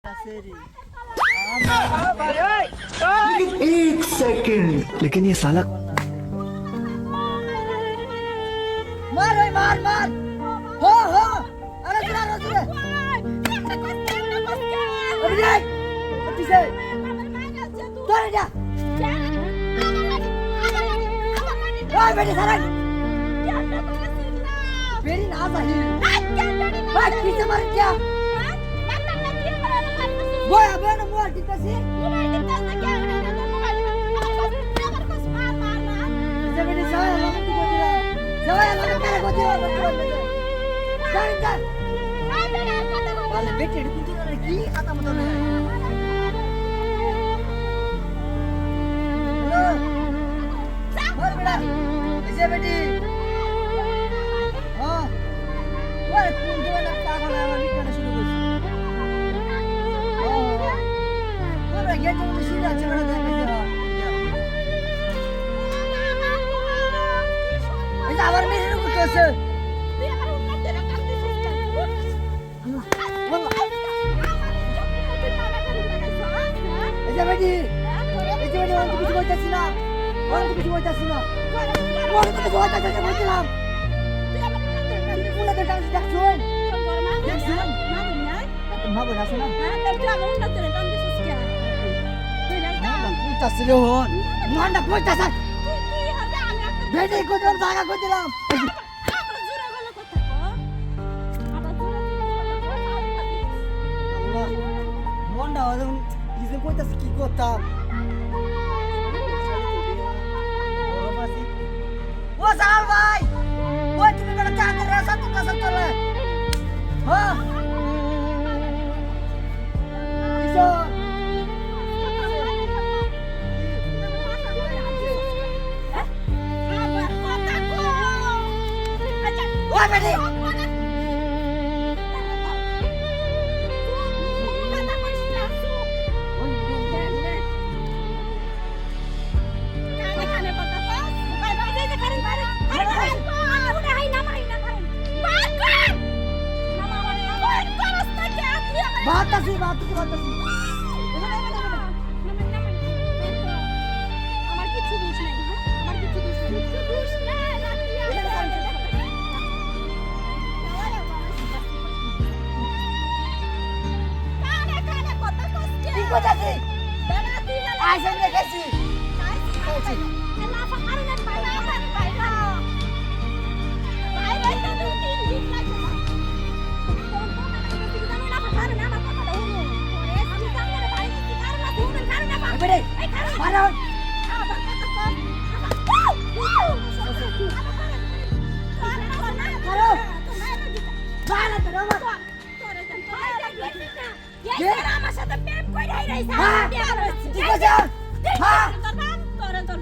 एक सेकंड लेकिन ये साला मार भाई मार मार हो अरे चला रे अभी देख पीछे तोड़ जा ओए बेटी सरक बेरी ना सही भाई पीछे मार क्या वो अबे ना मुआ टिका से बेटी साया लगा तू बोला साया लगा करे बोला चल चल वाले बेटी कुछ करे की आता मत ना और बेटा ऐसे बेटी हां वो कौन जो ना पागल है वाली करना शुरू कर और गेट में सीधा चढ़ा दे ऐसा आवर में रुक कैसे তুই আমার উন্নতি রাখার দিছিস কেন এই যে বেটি আমি কিছু বলতাছি না আমি কিছু বলতাছি না আমি কিছু বলতাছি না বলছিলাম তুই আমার উন্নতি রাখার দেখছ দেখছ মা বলে আসে না হ্যাঁ তুই আমার উন্নতি রাখার দিছিস কেন তুই না বলতাছি রে হন মনটা কইতাছ তুই হবে আমি একটা বেটি কোথাও জায়গা কই দিলাম মনটা এখন কিছু কইতাছ কি করতাম ও সাল ভাই ওই তুমি বড় চাঁদের রাস্তা তো কাছে চলে হ্যাঁ কিশো ওই বেটি বাতাসি আমার কিছু দোষ নাই আমার কিছু দোষ নাই কানে কথা কইছিস কি কইতাছি দাঁড়া তুই আইসা দেখেছি আইসা না ফাকারে না পাইলা পাইলা তো তিন দিন লাগে বেড়ে মারো আবার কথা কর করো বালা তো রবা তোরে জান তোরে আমার সাথে প্রেম কইরাই রাইছা ঠিক আছে হ্যাঁ তোরে তোর